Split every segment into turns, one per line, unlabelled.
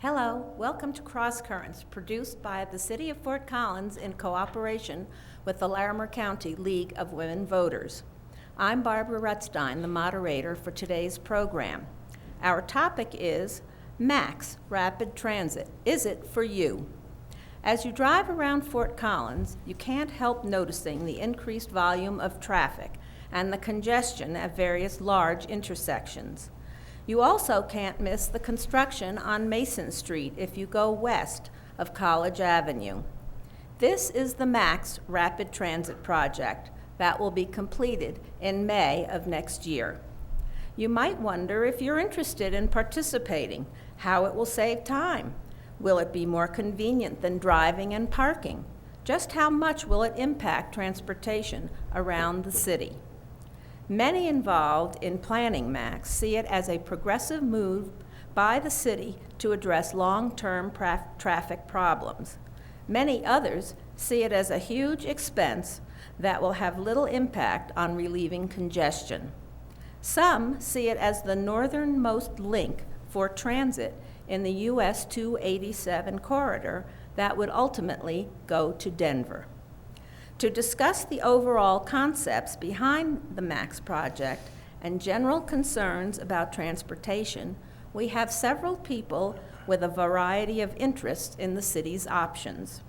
Hello, welcome to CrossCurrents, produced by the City of Fort Collins in cooperation with the Larimer County League of Women Voters. I'm Barbara Rutstein, the moderator for today's program. Our topic is MAX, Rapid Transit. Is it for you? As you drive around Fort Collins, you can't help noticing the increased volume of traffic and the congestion at various large intersections. You also can't miss the construction on Mason Street if you go west of College Avenue. This is the MAX Rapid Transit project that will be completed in May of next year. You might wonder if you're interested in participating, how it will save time. Will it be more convenient than driving and parking? Just how much will it impact transportation around the city? Many involved in planning MAX see it as a progressive move by the city to address long-term traffic problems. Many others see it as a huge expense that will have little impact on relieving congestion. Some see it as the northernmost link for transit in the US 287 corridor that would ultimately go to Denver. To discuss the overall concepts behind the MAX project and general concerns about transportation, we have several people with a variety of interests in the city's options.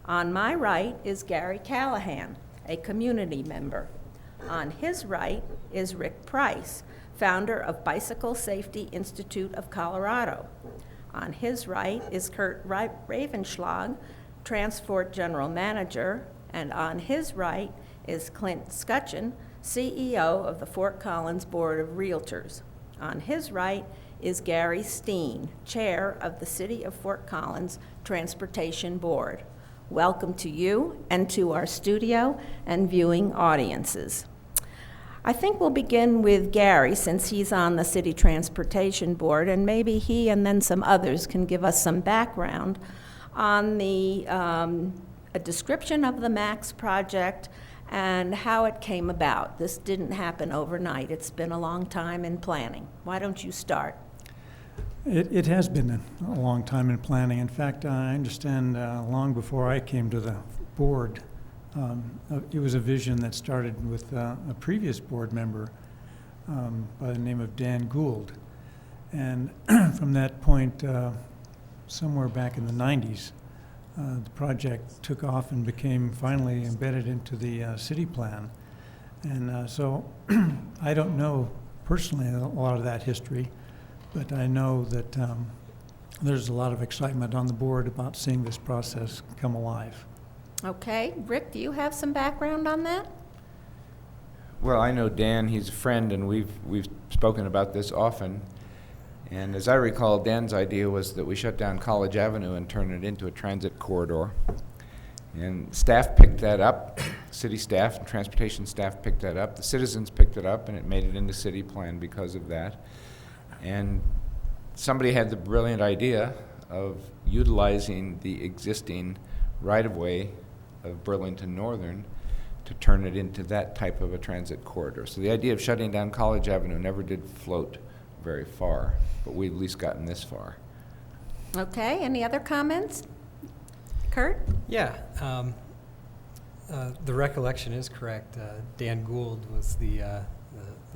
On my right is Gary Callahan, a community member. On his right is Rick Price, founder of Bicycle Safety Institute of Colorado. On his right is Kurt Ravenschlag, Transport General Manager, and on his right is Clint Scutcheon, CEO of the Fort Collins Board of Realtors. On his right is Gary Steen, Chair of the City of Fort Collins Transportation Board. Welcome to you and to our studio and viewing audiences. I think we'll begin with Gary, since he's on the City Transportation Board, and maybe he and then some others can give us some background on a description of the MAX project and how it came about. This didn't happen overnight. It's been a long time in planning. Why don't you start?
It has been a long time in planning. In fact, I understand long before I came to the board, it was a vision that started with a previous board member by the name of Dan Gould. And from that point, somewhere back in the 90s, the project took off and became finally embedded into the city plan. And so I don't know personally a lot of that history, but I know that there's a lot of excitement on the board about seeing this process come alive.
Okay, Rick, do you have some background on that?
Well, I know Dan, he's a friend, and we've spoken about this often. And as I recall, Dan's idea was that we shut down College Avenue and turn it into a transit corridor. And staff picked that up, city staff and transportation staff picked that up. The citizens picked it up, and it made it into city plan because of that. And somebody had the brilliant idea of utilizing the existing right-of-way of Burlington Northern to turn it into that type of a transit corridor. So the idea of shutting down College Avenue never did float very far, but we've at least gotten this far.
Okay, any other comments? Kurt?
Yeah, the recollection is correct. Dan Gould was the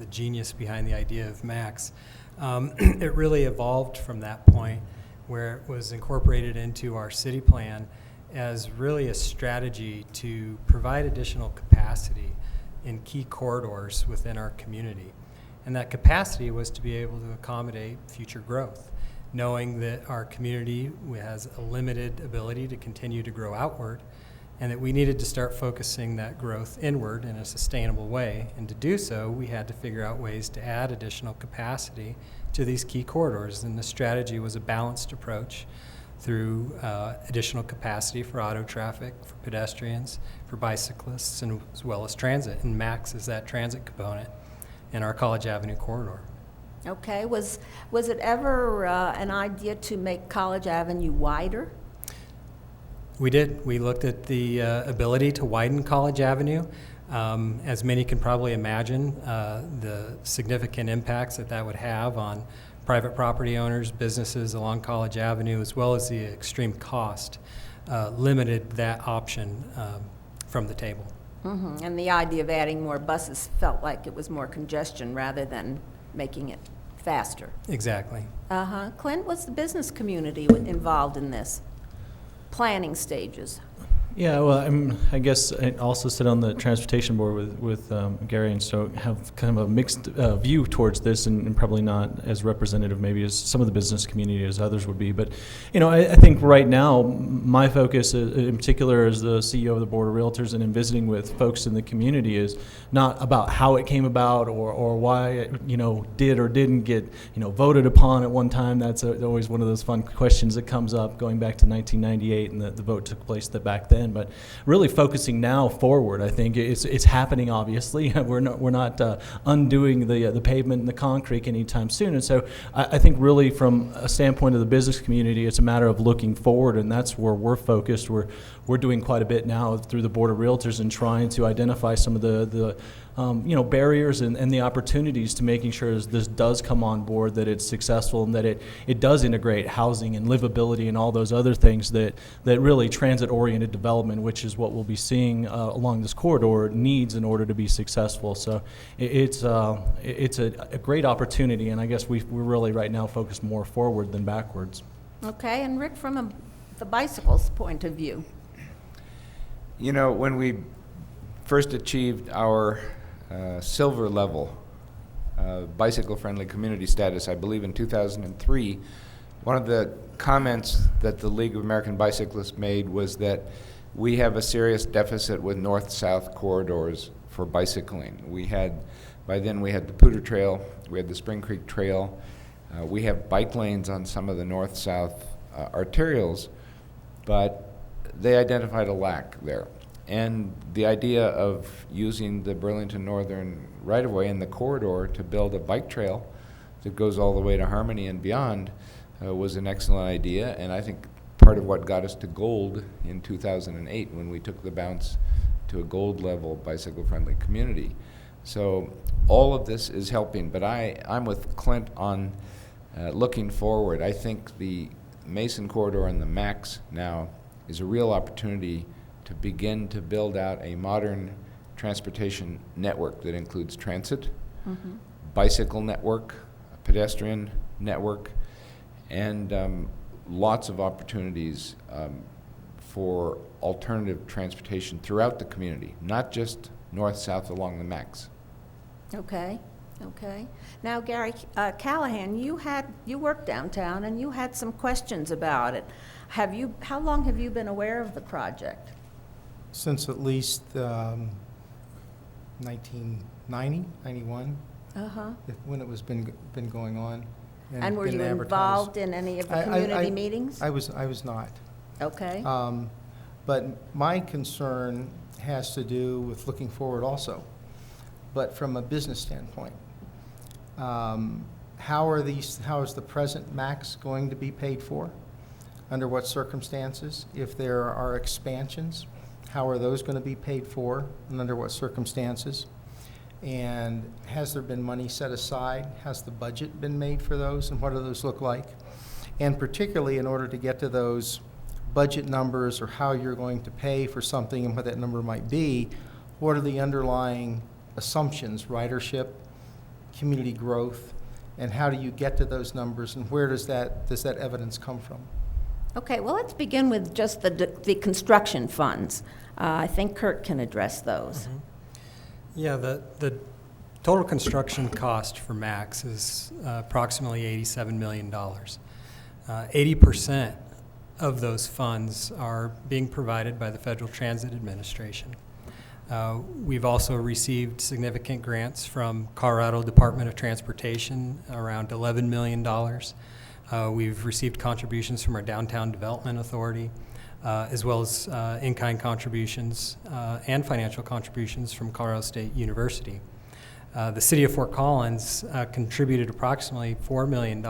genius behind the idea of MAX. It really evolved from that point, where it was incorporated into our city plan as really a strategy to provide additional capacity in key corridors within our community. And that capacity was to be able to accommodate future growth, knowing that our community has a limited ability to continue to grow outward, and that we needed to start focusing that growth inward in a sustainable way. And to do so, we had to figure out ways to add additional capacity to these key corridors. And the strategy was a balanced approach through additional capacity for auto traffic, for pedestrians, for bicyclists, and as well as transit. And MAX is that transit component in our College Avenue corridor.
Okay, was it ever an idea to make College Avenue wider?
We did. We looked at the ability to widen College Avenue. As many can probably imagine, the significant impacts that would have on private property owners, businesses along College Avenue, as well as the extreme cost, limited that option from the table.
Mm-hmm. And the idea of adding more buses felt like it was more congestion rather than making it faster.
Exactly.
Uh-huh. Clint, was the business community involved in this? Planning stages?
Yeah, well, I guess I also sit on the transportation board with Gary, and so have kind of a mixed view towards this, and probably not as representative maybe as some of the business community as others would be. But, you know, I think right now my focus, in particular as the CEO of the Board of Realtors and in visiting with folks in the community, is not about how it came about or why it, you know, did or didn't get, you know, voted upon at one time. That's always one of those fun questions that comes up going back to 1998, and the vote took place back then. But really focusing now forward, I think it's happening. Obviously, we're not undoing the pavement and the concrete anytime soon. And so I think really from a standpoint of the business community, it's a matter of looking forward, and that's where we're focused. We're doing quite a bit now through the Board of Realtors and trying to identify some of the you know, barriers and the opportunities to making sure as this does come on board that it's successful, and that it does integrate housing and livability and all those other things that really transit-oriented development, which is what we'll be seeing along this corridor, needs in order to be successful. So it's a great opportunity, and I guess we're really right now focused more forward than backwards.
Okay, and Rick, from the bicycle's point of view?
You know, when we first achieved our silver level bicycle-friendly community status, I believe in 2003, one of the comments that the League of American Bicyclists made was that we have a serious deficit with north-south corridors for bicycling. By then we had the Poudre Trail, we had the Spring Creek Trail, we have bike lanes on some of the north-south arterials, but they identified a lack there. And the idea of using the Burlington Northern right-of-way in the corridor to build a bike trail that goes all the way to Harmony and beyond was an excellent idea, and I think part of what got us to gold in 2008 when we took the bounce to a gold level bicycle-friendly community. So all of this is helping, but I'm with Clint on looking forward. I think the Mason corridor and the MAX now is a real opportunity to begin to build out a modern transportation network that includes transit, bicycle network, a pedestrian network, and lots of opportunities for alternative transportation throughout the community, not just north-south along the MAX.
Okay, okay. Now, Gary Callahan, you worked downtown and you had some questions about it. How long have you been aware of the project?
Since at least 1990, 91, when it was been going on.
And were you
advertised.
Involved in any of the community meetings?
I was not.
Okay.
But my concern has to do with looking forward also, but from a business standpoint. How is the present MAX going to be paid for? Under what circumstances? If there are expansions, how are those going to be paid for and under what circumstances? And has there been money set aside? Has the budget been made for those, and what do those look like? And particularly in order to get to those budget numbers, or how you're going to pay for something and what that number might be, what are the underlying assumptions, ridership, community growth, and how do you get to those numbers, and where does that evidence come from?
Okay, well, let's begin with just the construction funds. I think Kurt can address those.
Yeah, the total construction cost for MAX is approximately $87 million. 80% of those funds are being provided by the Federal Transit Administration. We've also received significant grants from Colorado Department of Transportation, around $11 million. We've received contributions from our Downtown Development Authority, as well as in-kind contributions and financial contributions from Colorado State University. The City of Fort Collins contributed approximately $4 million,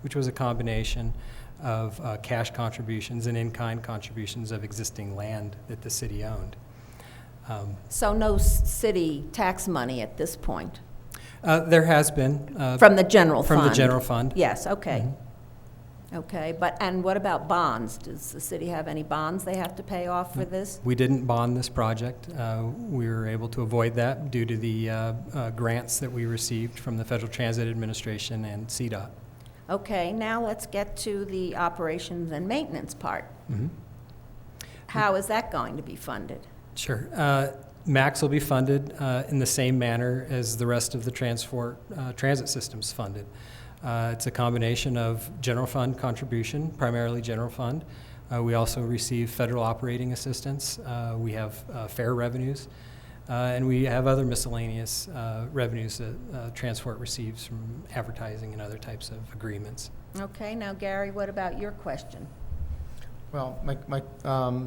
which was a combination of cash contributions and in-kind contributions of existing land that the city owned.
So no city tax money at this point?
There has been.
From the general fund?
From the general fund.
Yes, okay.
Mhm.
Okay, and what about bonds? Does the city have any bonds they have to pay off for this?
We didn't bond this project. We were able to avoid that due to the grants that we received from the Federal Transit Administration and CDOT.
Okay, now let's get to the operations and maintenance part.
Mhm.
How is that going to be funded?
Sure. MAX will be funded in the same manner as the rest of the transit system's funded. It's a combination of general fund contribution, primarily general fund. We also receive federal operating assistance. We have fare revenues, and we have other miscellaneous revenues that transport receives from advertising and other types of agreements.
Okay, now Gary, what about your question?
Well,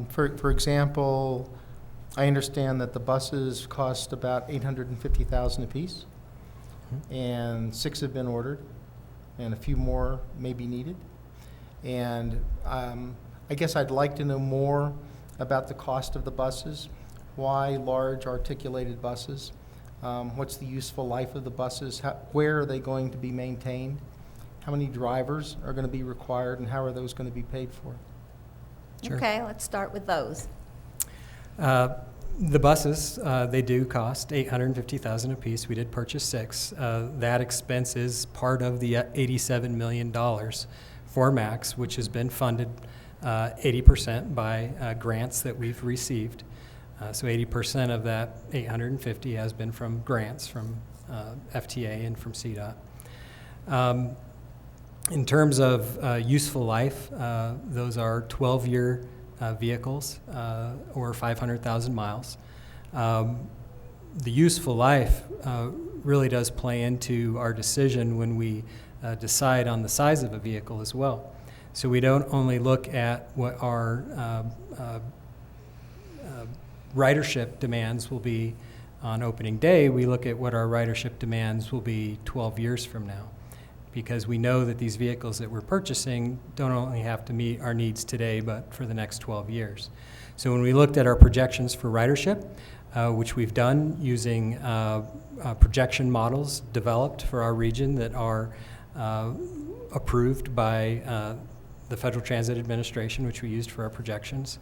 for example, I understand that the buses cost about $850,000 apiece, and 6 have been ordered, and a few more may be needed. And I guess I'd like to know more about the cost of the buses. Why large articulated buses? What's the useful life of the buses? Where are they going to be maintained? How many drivers are going to be required, and how are those going to be paid for?
Sure.
Okay, let's start with those.
The buses, they do cost $850,000 apiece. We did purchase 6. That expense is part of the $87 million for MAX, which has been funded 80% by grants that we've received. So 80% of that $850 has been from grants from FTA and from CDOT. In terms of useful life, those are 12-year vehicles or 500,000 miles. The useful life really does play into our decision when we decide on the size of a vehicle as well. So we don't only look at what our ridership demands will be on opening day, we look at what our ridership demands will be 12 years from now, because we know that these vehicles that we're purchasing don't only have to meet our needs today, but for the next 12 years. So when we looked at our projections for ridership, which we've done using projection models developed for our region that are approved by the Federal Transit Administration, which we used for our projections,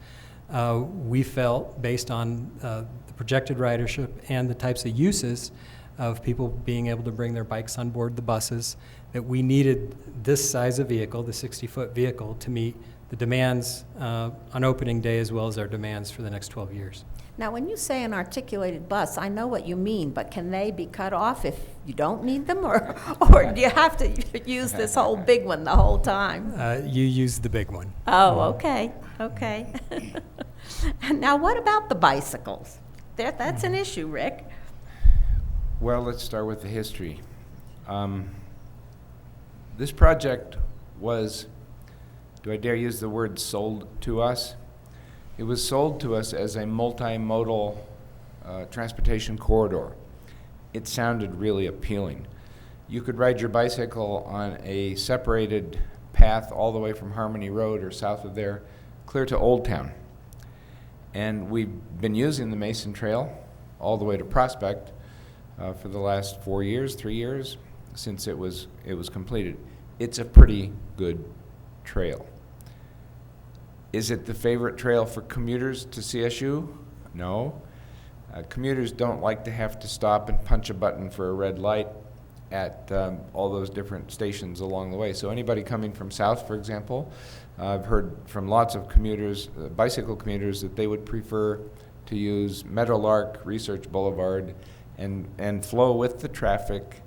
we felt, based on the projected ridership and the types of uses of people being able to bring their bikes on board the buses, that we needed this size of vehicle, the 60-foot vehicle, to meet the demands on opening day as well as our demands for the next 12 years.
Now, when you say an articulated bus, I know what you mean, but can they be cut off if you don't need them, or do you have to use this whole big one the whole time?
You use the big one.
Oh, okay, okay. Now, what about the bicycles? That's an issue, Rick.
Well, let's start with the history. This project was, do I dare use the word sold to us? It was sold to us as a multimodal transportation corridor. It sounded really appealing. You could ride your bicycle on a separated path all the way from Harmony Road or south of there, clear to Old Town. And we've been using the Mason Trail all the way to Prospect for the last 3 years, since it was completed. It's a pretty good trail. Is it the favorite trail for commuters to CSU? No. Commuters don't like to have to stop and punch a button for a red light at all those different stations along the way. So anybody coming from south, for example, I've heard from lots of commuters, bicycle commuters, that they would prefer to use Meadowlark, Research Boulevard, and flow with the traffic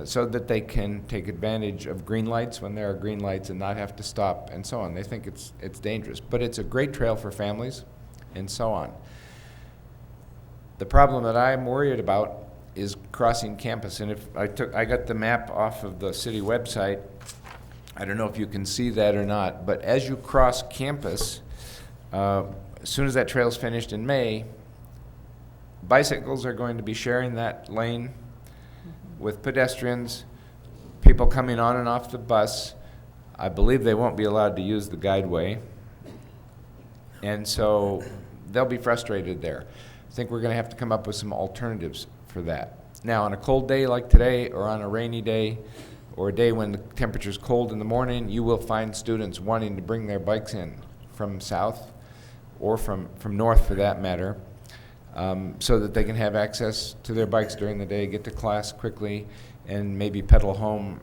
so that they can take advantage of green lights when there are green lights and not have to stop and so on. They think it's dangerous, but it's a great trail for families and so on. The problem that I'm worried about is crossing campus, and if I got the map off of the city website. I don't know if you can see that or not, but as you cross campus, as soon as that trail's finished in May, bicycles are going to be sharing that lane with pedestrians, people coming on and off the bus. I believe they won't be allowed to use the guideway, and so they'll be frustrated there. I think we're going to have to come up with some alternatives for that. Now, on a cold day like today, or on a rainy day, or a day when the temperature's cold in the morning, you will find students wanting to bring their bikes in from south, or from north for that matter, so that they can have access to their bikes during the day, get to class quickly, and maybe pedal home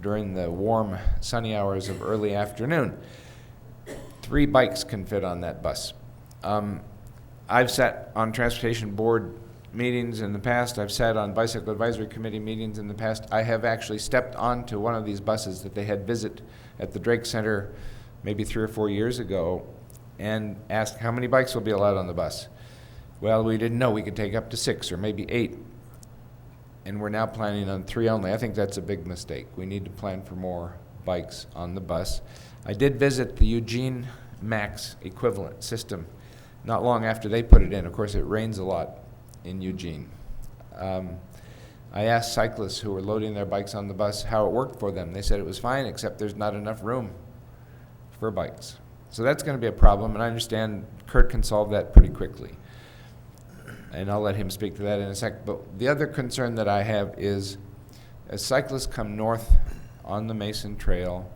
during the warm, sunny hours of early afternoon. 3 bikes can fit on that bus. I've sat on transportation board meetings in the past. I've sat on bicycle advisory committee meetings in the past. I have actually stepped onto one of these buses that they had visit at the Drake Center maybe 3 or 4 years ago and asked how many bikes will be allowed on the bus. Well, we didn't know we could take up to 6 or maybe 8. And we're now planning on 3 only. I think that's a big mistake. We need to plan for more bikes on the bus. I did visit the Eugene Max equivalent system not long after they put it in. Of course, it rains a lot in Eugene. I asked cyclists who were loading their bikes on the bus how it worked for them. They said it was fine, except there's not enough room for bikes. So that's going to be a problem, and I understand Kurt can solve that pretty quickly. And I'll let him speak to that in a sec. But the other concern that I have is, as cyclists come north on the Mason Trail,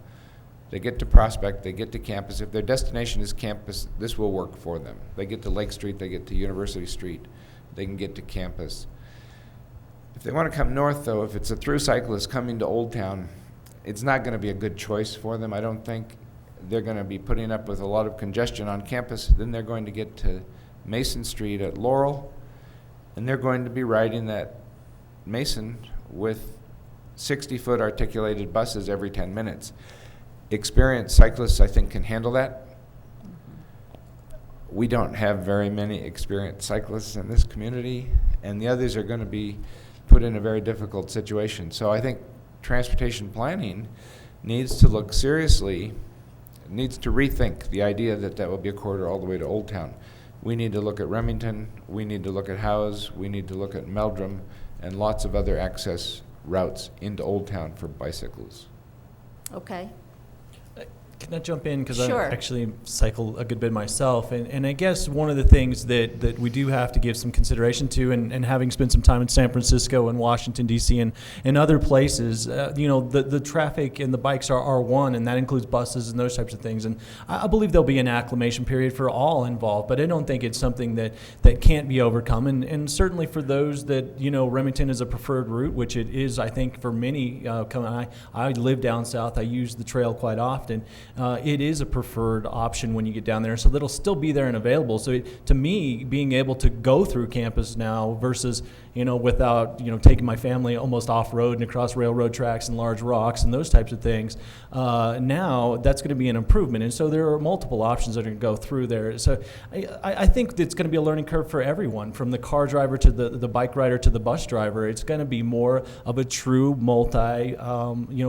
they get to Prospect, they get to campus. If their destination is campus, this will work for them. They get to Lake Street, they get to University Street, they can get to campus. If they want to come north, though, if it's a through cyclist coming to Old Town, it's not going to be a good choice for them. I don't think they're going to be putting up with a lot of congestion on campus. Then they're going to get to Mason Street at Laurel, and they're going to be riding that Mason with 60-foot articulated buses every 10 minutes. Experienced cyclists, I think, can handle that. We don't have very many experienced cyclists in this community, and the others are going to be put in a very difficult situation. So I think transportation planning needs to look seriously, needs to rethink the idea that that will be a corridor all the way to Old Town. We need to look at Remington, we need to look at Howes, we need to look at Meldrum, and lots of other access routes into Old Town for bicycles.
Okay.
Can I jump in? Because
Sure.
I actually cycle a good bit myself. And I guess one of the things that we do have to give some consideration to, and having spent some time in San Francisco and Washington, D.C. and other places, the traffic and the bikes are one, and that includes buses and those types of things. And I believe there'll be an acclimation period for all involved, but I don't think it's something that can't be overcome. And certainly for those that, Remington is a preferred route, which it is, I think, for many. I live down south. I use the trail quite often. It is a preferred option when you get down there, so that'll still be there and available. So to me, being able to go through campus now versus without taking my family almost off-road and across railroad tracks and large rocks and those types of things, now that's going to be an improvement. And so there are multiple options that are going to go through there. So I think it's going to be a learning curve for everyone, from the car driver to the bike rider to the bus driver. It's going to be more of a true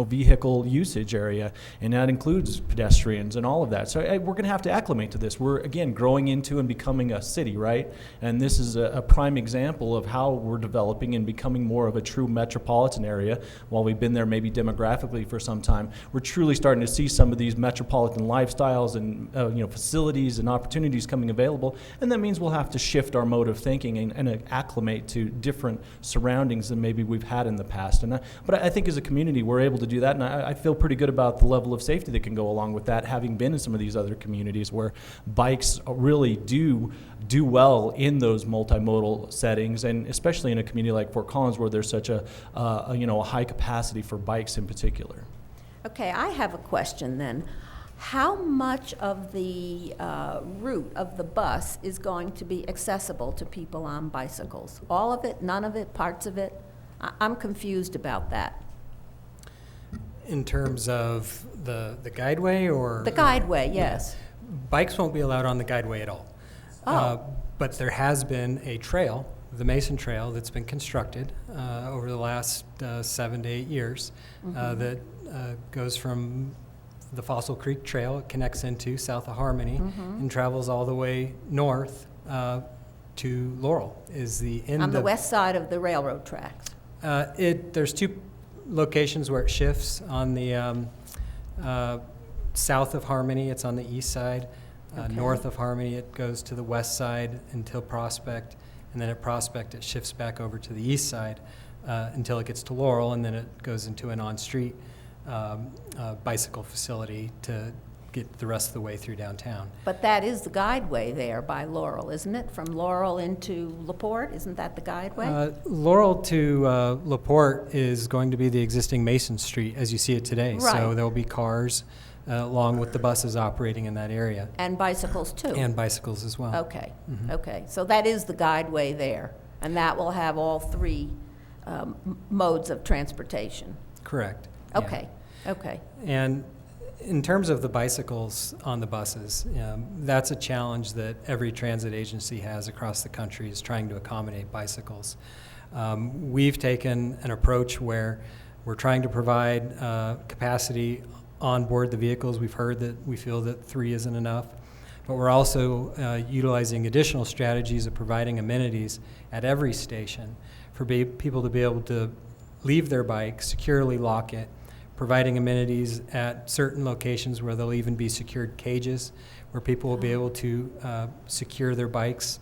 vehicle usage area, and that includes pedestrians and all of that. So we're going to have to acclimate to this. We're, again, growing into and becoming a city, right? And this is a prime example of how we're developing and becoming more of a true metropolitan area. While we've been there maybe demographically for some time, we're truly starting to see some of these metropolitan lifestyles and facilities and opportunities coming available, and that means we'll have to shift our mode of thinking and acclimate to different surroundings than maybe we've had in the past. But I think as a community we're able to do that, and I feel pretty good about the level of safety that can go along with that, having been in some of these other communities where bikes really do well in those multimodal settings, and especially in a community like Fort Collins where there's such a high capacity for bikes in particular.
Okay, I have a question then. How much of the route of the bus is going to be accessible to people on bicycles? All of it, none of it, parts of it? I'm confused about that.
In terms of the guideway or?
The guideway, yes.
Bikes won't be allowed on the guideway at all.
Oh.
But there has been a trail, the Mason Trail, that's been constructed over the last 7 to 8 years that goes from the Fossil Creek Trail. It connects into south of Harmony and travels all the way north to Laurel. Is the end
on the west side of the railroad tracks.
There's 2 locations where it shifts. On the south of Harmony, it's on the east side.
Okay.
North of Harmony, it goes to the west side until Prospect. and then at Prospect it shifts back over to the east side until it gets to Laurel, and then it goes into an on-street bicycle facility to get the rest of the way through downtown.
But that is the guideway there by Laurel, isn't it? From Laurel into LaPorte, isn't that the guideway?
Laurel to LaPorte is going to be the existing Mason Street as you see it today.
Right.
So there will be cars along with the buses operating in that area.
And bicycles too?
And bicycles as well.
Okay, okay. So that is the guideway there, and that will have all three modes of transportation?
Correct. Yeah.
Okay, okay.
And in terms of the bicycles on the buses, that's a challenge that every transit agency has across the country, is trying to accommodate bicycles. We've taken an approach where we're trying to provide capacity on board the vehicles. We've heard that we feel that 3 isn't enough, but we're also utilizing additional strategies of providing amenities at every station for people to be able to leave their bike, securely lock it, providing amenities at certain locations where there'll even be secured cages where people will be able to secure their bikes.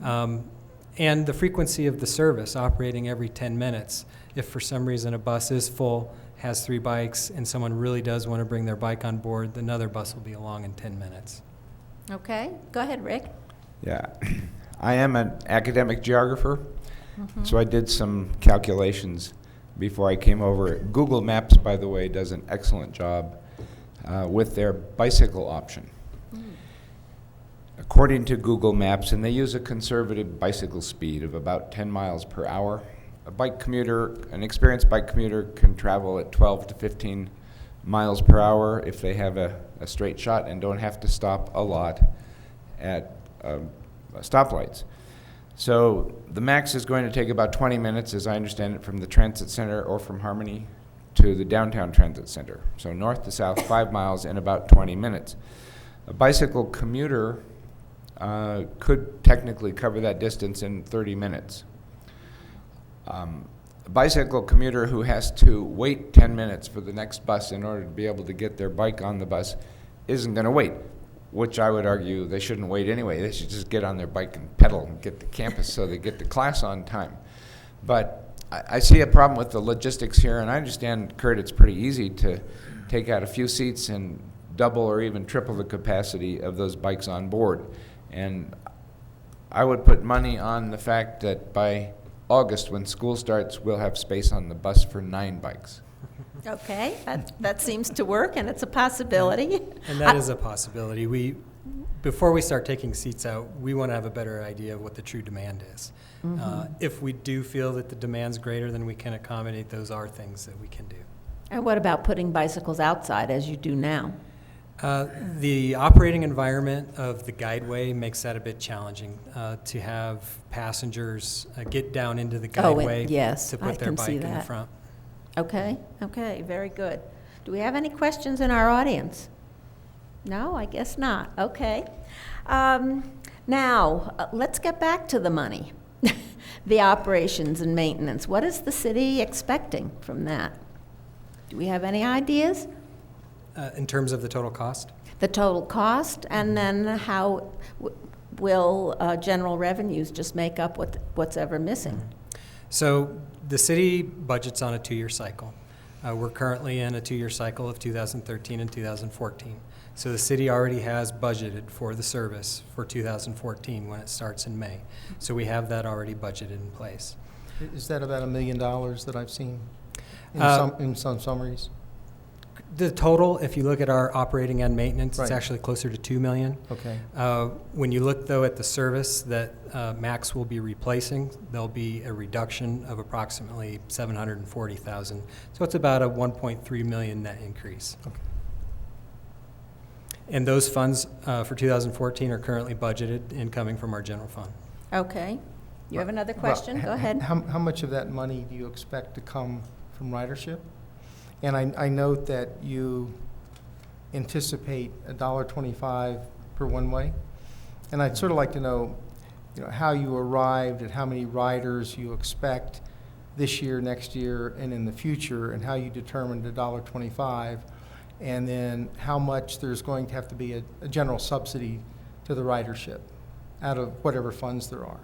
And the frequency of the service, operating every 10 minutes. If for some reason a bus is full, has 3 bikes, and someone really does want to bring their bike on board, another bus will be along in 10 minutes.
Okay, go ahead, Rick.
Yeah, I am an academic geographer, so I did some calculations before I came over. Google Maps, by the way, does an excellent job with their bicycle option. According to Google Maps, and they use a conservative bicycle speed of about 10 miles per hour, a bike commuter, an experienced bike commuter, can travel at 12 to 15 miles per hour if they have a straight shot and don't have to stop a lot at stoplights. So the max is going to take about 20 minutes, as I understand it, from the transit center or from Harmony to the downtown transit center. So north to south, 5 miles in about 20 minutes. A bicycle commuter could technically cover that distance in 30 minutes. A bicycle commuter who has to wait 10 minutes for the next bus in order to be able to get their bike on the bus isn't going to wait, which I would argue they shouldn't wait anyway. They should just get on their bike and pedal and get to campus so they get to class on time. But I see a problem with the logistics here, and I understand, Kurt, it's pretty easy to take out a few seats and double or even triple the capacity of those bikes on board. And I would put money on the fact that by August, when school starts, we'll have space on the bus for 9 bikes.
Okay, that seems to work, and it's a possibility.
And that is a possibility. Before we start taking seats out, we want to have a better idea of what the true demand is. If we do feel that the demand's greater than we can accommodate, those are things that we can do.
And what about putting bicycles outside as you do now?
The operating environment of the guideway makes that a bit challenging to have passengers get down into the guideway
yes,
to
I
put their
can
bike
see
in the
that.
front.
Okay, okay, very good. Do we have any questions in our audience? No, I guess not. Okay. Now, let's get back to the money, the operations and maintenance. What is the city expecting from that? Do we have any ideas?
In terms of the total cost?
The total cost, and then how will general revenues just make up what's ever missing?
So the city budgets on a 2-year cycle. We're currently in a 2-year cycle of 2013 and 2014. So the city already has budgeted for the service for 2014 when it starts in May. So we have that already budgeted in place.
Is that about $1 million that I've seen in some summaries?
The total, if you look at our operating and maintenance, it's
Right.
actually closer to $2 million.
Okay.
When you look, though, at the service that Max will be replacing, there'll be a reduction of approximately $740,000. So it's about a $1.3 million net increase.
Okay.
And those funds for 2014 are currently budgeted and coming from our general fund.
Okay. You have another question? Go ahead.
How much of that money do you expect to come from ridership? And I note that you anticipate $1.25 per one-way. And I'd sort of like to know, how you arrived at how many riders you expect this year, next year, and in the future, and how you determined $1.25, and then how much there's going to have to be a general subsidy to the ridership out of whatever funds there are.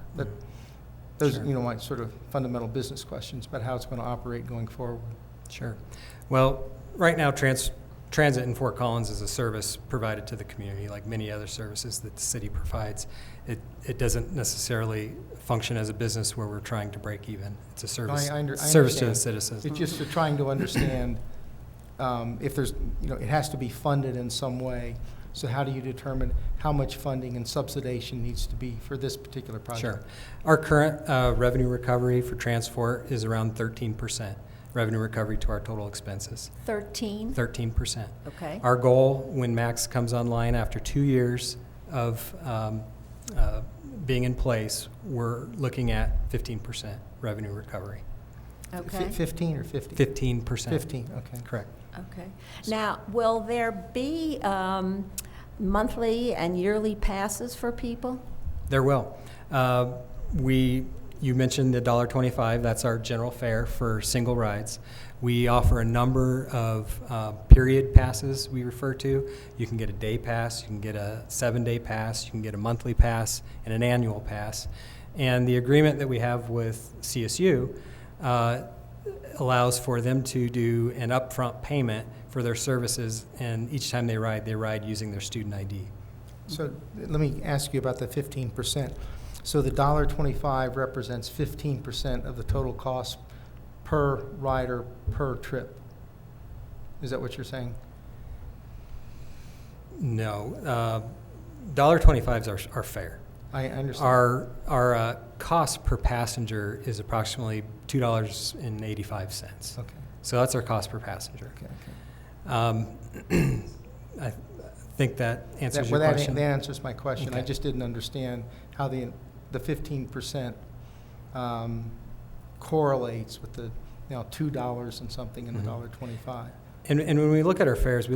Those,
Sure.
my sort of fundamental business questions about how it's going to operate going forward.
Sure. Well, right now, transit in Fort Collins is a service provided to the community, like many other services that the city provides. It doesn't necessarily function as a business where we're trying to break even. It's a service,
I
service to the
understand.
citizens.
It's just trying to understand if there's, it has to be funded in some way. So how do you determine how much funding and subsidization needs to be for this particular project?
Sure. Our current revenue recovery for transport is around 13%. Revenue recovery to our total expenses.
13?
13%.
Okay.
Our goal, when Max comes online after 2 years of being in place, we're looking at 15% revenue recovery.
Okay.
15 or 50?
15%.
15, okay.
Correct.
Okay. Now, will there be monthly and yearly passes for people?
There will. You mentioned the $1.25. That's our general fare for single rides. We offer a number of period passes we refer to. You can get a day pass, you can get a 7-day pass, you can get a monthly pass, and an annual pass. And the agreement that we have with CSU allows for them to do an upfront payment for their services, and each time they ride using their student ID.
So let me ask you about the 15%. So the $1.25 represents 15% of the total cost per rider per trip. Is that what you're saying?
No. $1.25s are fair.
I understand.
Our cost per passenger is approximately $2.85.
Okay.
So that's our cost per passenger.
Okay.
I think that answers your
That
question.
answers my question. I
Okay.
just didn't understand how the 15% correlates with the $2 and something and the $1.25.
And when we look at our fares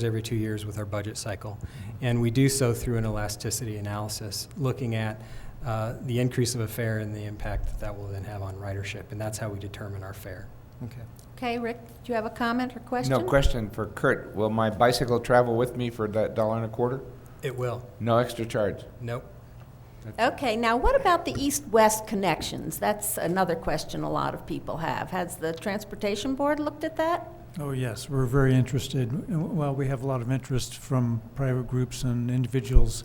every 2 years with our budget cycle. And we do so through an elasticity analysis, looking at the increase of a fare and the impact that will then have on ridership. And that's how we determine our fare.
Okay.
Okay, Rick, do you have a comment or question?
No question for Kurt. Will my bicycle travel with me for that $1.25?
It will.
No extra charge?
Nope.
Okay, now what about the east-west connections? That's another question a lot of people have. Has the Transportation Board looked at that?
Oh, yes, we're very interested. Well, we have a lot of interest from private groups and individuals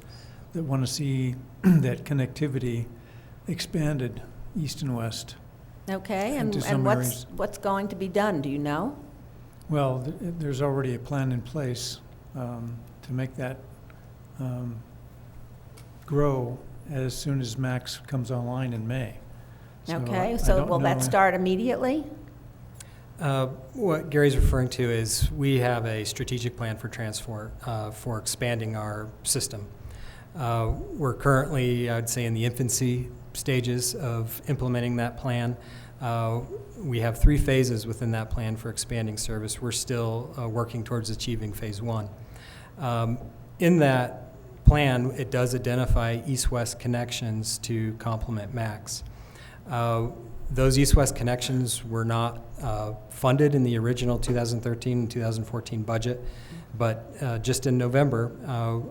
that want to see that connectivity expanded east and west.
Okay, and
Into some areas.
what's going to be done, do you know?
Well, there's already a plan in place to make that grow as soon as Max comes online in May.
Okay,
I
so
don't
will that
know-
start immediately?
What Gary's referring to is we have a strategic plan for transport for expanding our system. We're currently, I'd say, in the infancy stages of implementing that plan. We have 3 phases within that plan for expanding service. We're still working towards achieving phase 1. In that plan, it does identify east-west connections to complement Max. Those east-west connections were not funded in the original 2013 and 2014 budget, but just in November,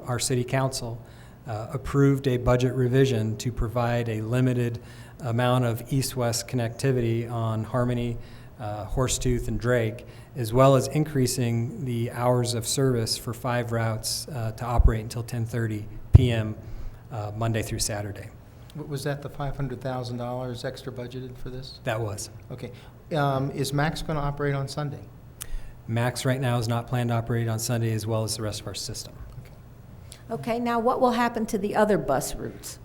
our city council approved a budget revision to provide a limited amount of east-west connectivity on Harmony, Horsetooth, and Drake, as well as increasing the hours of service for 5 routes to operate until 10:30 p.m. Monday through Saturday.
Was that the $500,000 extra budgeted for this?
That was.
Okay. Is Max going to operate on Sunday?
Max right now is not planned to operate on Sunday, as well as the rest of our system.
Okay, now what will happen to the other bus routes?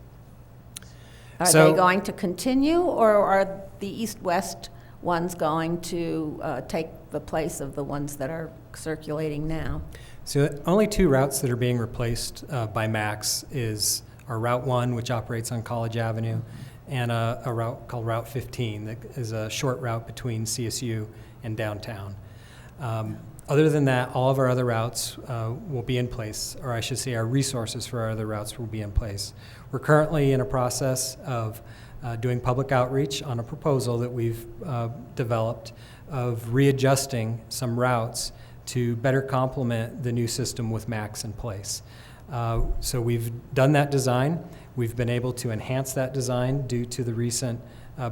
Are
So-
they going to continue, or are the east-west ones going to take the place of the ones that are circulating now?
So only 2 routes that are being replaced by Max is our Route 1, which operates on College Avenue, and a route called Route 15 that is a short route between CSU and downtown. Other than that, all of our other routes will be in place, or I should say our resources for our other routes will be in place. We're currently in a process of doing public outreach on a proposal that we've developed of readjusting some routes to better complement the new system with Max in place. So we've done that design. We've been able to enhance that design due to the recent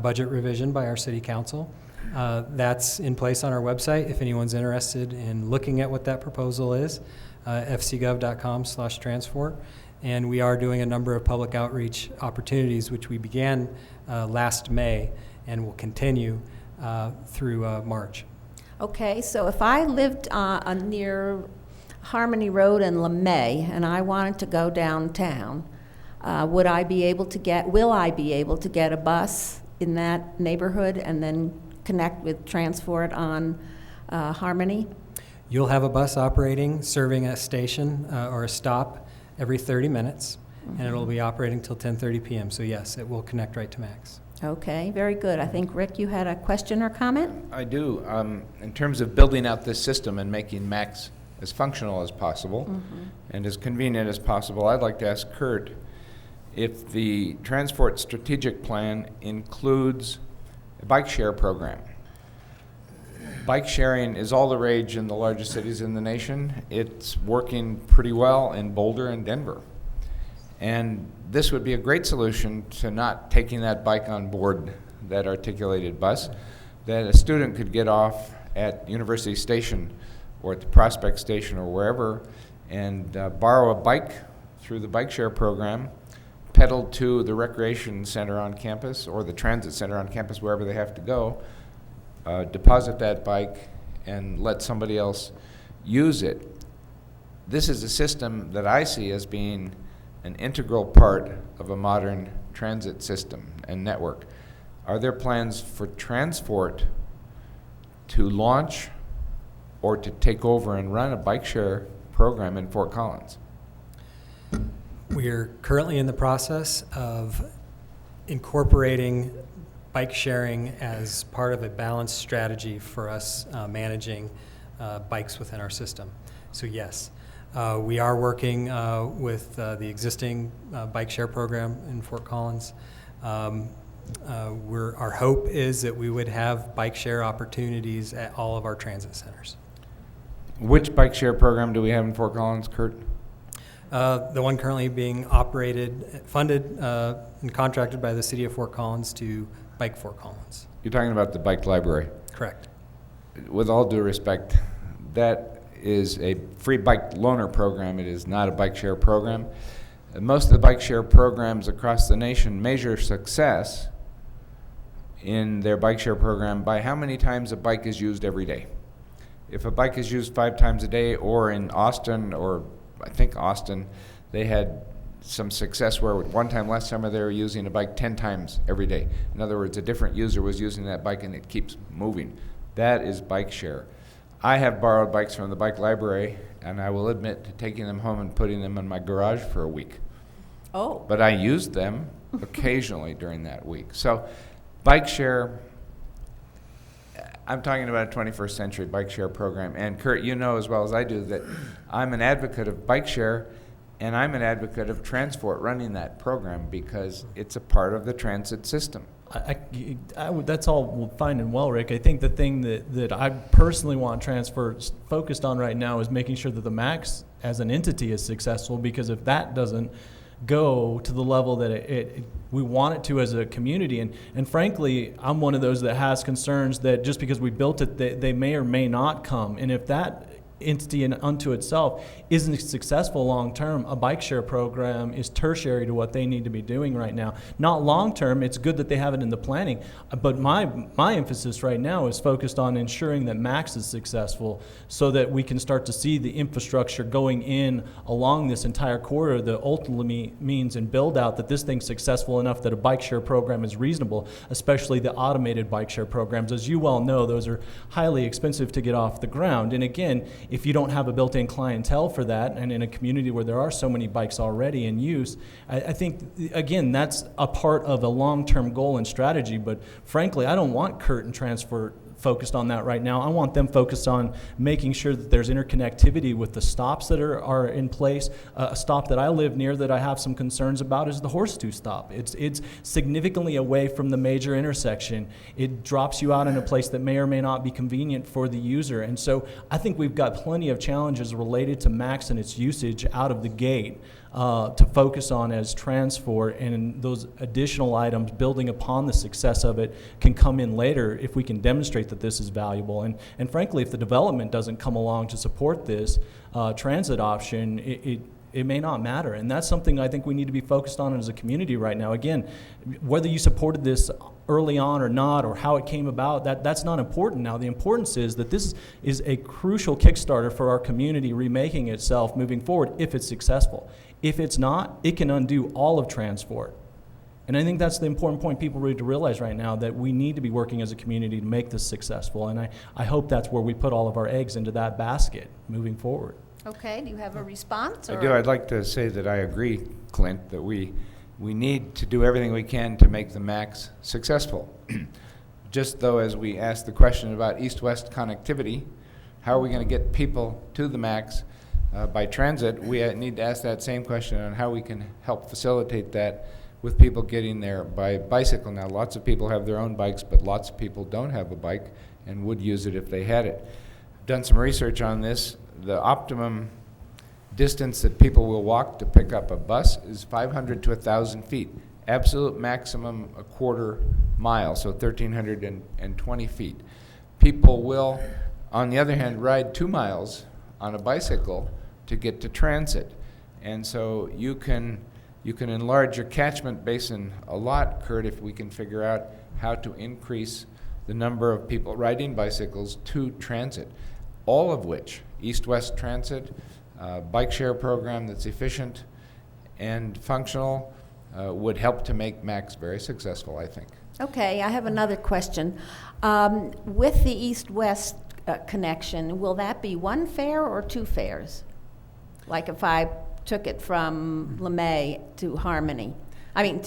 budget revision by our city council. That's in place on our website if anyone's interested in looking at what that proposal is, fcgov.com/transfor. And we are doing a number of public outreach opportunities, which we began last May and will continue through March.
Okay, so if I lived near Harmony Road and LeMay and I wanted to go downtown, will I be able to get a bus in that neighborhood and then connect with Transport on Harmony?
You'll have a bus operating, serving a station or a stop every 30 minutes, and it'll be operating till 10:30 p.m. So yes, it will connect right to Max.
Okay, very good. I think, Rick, you had a question or comment?
I do. In terms of building out this system and making Max as functional as possible and as convenient as possible, I'd like to ask Kurt if the Transport Strategic Plan includes a bike share program. Bike sharing is all the rage in the largest cities in the nation. It's working pretty well in Boulder and Denver. And this would be a great solution to not taking that bike on board, that articulated bus, that a student could get off at University Station or at the Prospect Station or wherever and borrow a bike through the bike share program, pedal to the recreation center on campus or the transit center on campus, wherever they have to go, deposit that bike and let somebody else use it. This is a system that I see as being an integral part of a modern transit system and network. Are there plans for Transport to launch or to take over and run a bike share program in Fort Collins?
We are currently in the process of incorporating bike sharing as part of a balanced strategy for us managing bikes within our system. So yes, we are working with the existing bike share program in Fort Collins. Our hope is that we would have bike share opportunities at all of our transit centers.
Which bike share program do we have in Fort Collins, Kurt?
The one currently being operated, funded, and contracted by the City of Fort Collins to Bike Fort Collins.
You're talking about the bike library.
Correct.
With all due respect, that is a free bike loaner program. It is not a bike share program. Most of the bike share programs across the nation measure success in their bike share program by how many times a bike is used every day. If a bike is used 5 times a day, or in Austin, or I think Austin, they had some success where one time last summer they were using a bike 10 times every day. In other words, a different user was using that bike and it keeps moving. That is bike share. I have borrowed bikes from the bike library, and I will admit to taking them home and putting them in my garage for a week.
Oh.
But I used them occasionally during that week. So bike share, I'm talking about a 21st century bike share program. And Kurt, you know as well as I do that I'm an advocate of bike share, and I'm an advocate of Transport running that program because it's a part of the transit system.
That's all fine and well, Rick. I think the thing that I personally want Transfer focused on right now is making sure that the MAX as an entity is successful, because if that doesn't go to the level that we want it to as a community, and frankly, I'm one of those that has concerns that just because we built it, they may or may not come. And if that entity unto itself isn't successful long term, a bike share program is tertiary to what they need to be doing right now. Not long term, it's good that they have it in the planning, but my emphasis right now is focused on ensuring that MAX is successful so that we can start to see the infrastructure going in along this entire corridor that ultimately means and build out that this thing's successful enough that a bike share program is reasonable, especially the automated bike share programs. As you well know, those are highly expensive to get off the ground. And again, if you don't have a built-in clientele for that, and in a community where there are so many bikes already in use, I think, again, that's a part of a long-term goal and strategy. But frankly, I don't want Kurt and Transport focused on that right now. I want them focused on making sure that there's interconnectivity with the stops that are in place. A stop that I live near that I have some concerns about is the Horse-Two stop. It's significantly away from the major intersection. It drops you out in a place that may or may not be convenient for the user. And so I think we've got plenty of challenges related to MAX and its usage out of the gate to focus on as transport, and those additional items building upon the success of it can come in later if we can demonstrate that this is valuable. And frankly, if the development doesn't come along to support this transit option, it may not matter. And that's something I think we need to be focused on as a community right now. Again, whether you supported this early on or not, or how it came about, that's not important now. The importance is that this is a crucial Kickstarter for our community remaking itself moving forward if it's successful. If it's not, it can undo all of transport. And I think that's the important point people need to realize right now, that we need to be working as a community to make this successful. And I hope that's where we put all of our eggs into that basket moving forward.
Okay, do you have a response?
I do. I'd like to say that I agree, Clint, that we need to do everything we can to make the MAX successful. Just though, as we asked the question about east-west connectivity, how are we going to get people to the MAX by transit? We need to ask that same question on how we can help facilitate that with people getting there by bicycle. Now, lots of people have their own bikes, but lots of people don't have a bike and would use it if they had it. I've done some research on this. The optimum distance that people will walk to pick up a bus is 500 to 1,000 feet. Absolute maximum a quarter mile, so 1,320 feet. People will, on the other hand, ride 2 miles on a bicycle to get to transit. And so you can enlarge your catchment basin a lot, Kurt, if we can figure out how to increase the number of people riding bicycles to transit, all of which, east-west transit, bike share program that's efficient and functional, would help to make MAX very successful, I think.
Okay, I have another question. With the east-west connection, will that be one fare or 2 fares? Like if I took it from LeMay to Harmony? I mean,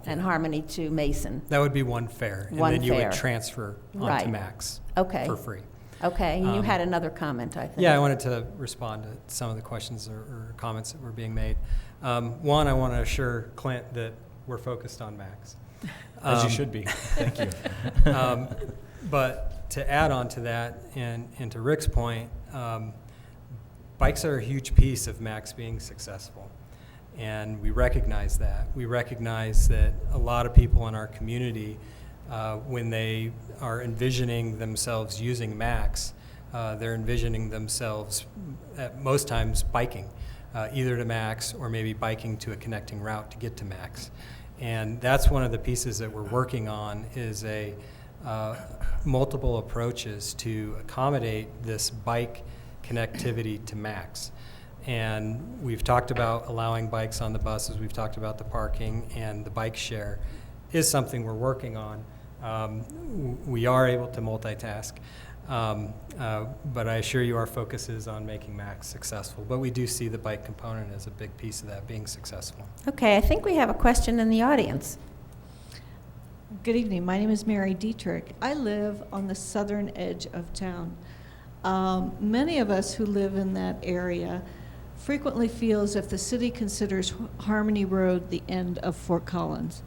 and Harmony to Mason.
That would be one fare, and
One
then you
fare.
would transfer onto
Right.
MAX
Okay.
for free.
Okay, and you had another comment, I think.
Yeah, I wanted to respond to some of the questions or comments that were being made. One, I want to assure Clint that we're focused on MAX.
As you should be. Thank you.
But to add on to that, and to Rick's point, bikes are a huge piece of MAX being successful. And we recognize that. We recognize that a lot of people in our community, when they are envisioning themselves using MAX, they're envisioning themselves at most times biking, either to MAX or maybe biking to a connecting route to get to MAX. And that's one of the pieces that we're working on, is a multiple approaches to accommodate this bike connectivity to MAX. And we've talked about allowing bikes on the buses, we've talked about the parking, and the bike share is something we're working on. We are able to multitask, but I assure you our focus is on making MAX successful. But we do see the bike component as a big piece of that being successful.
Okay, I think we have a question in the audience.
Good evening. My name is Mary Dietrich. I live on the southern edge of town. Many of us who live in that area frequently feel as if the city considers Harmony Road the end of Fort Collins.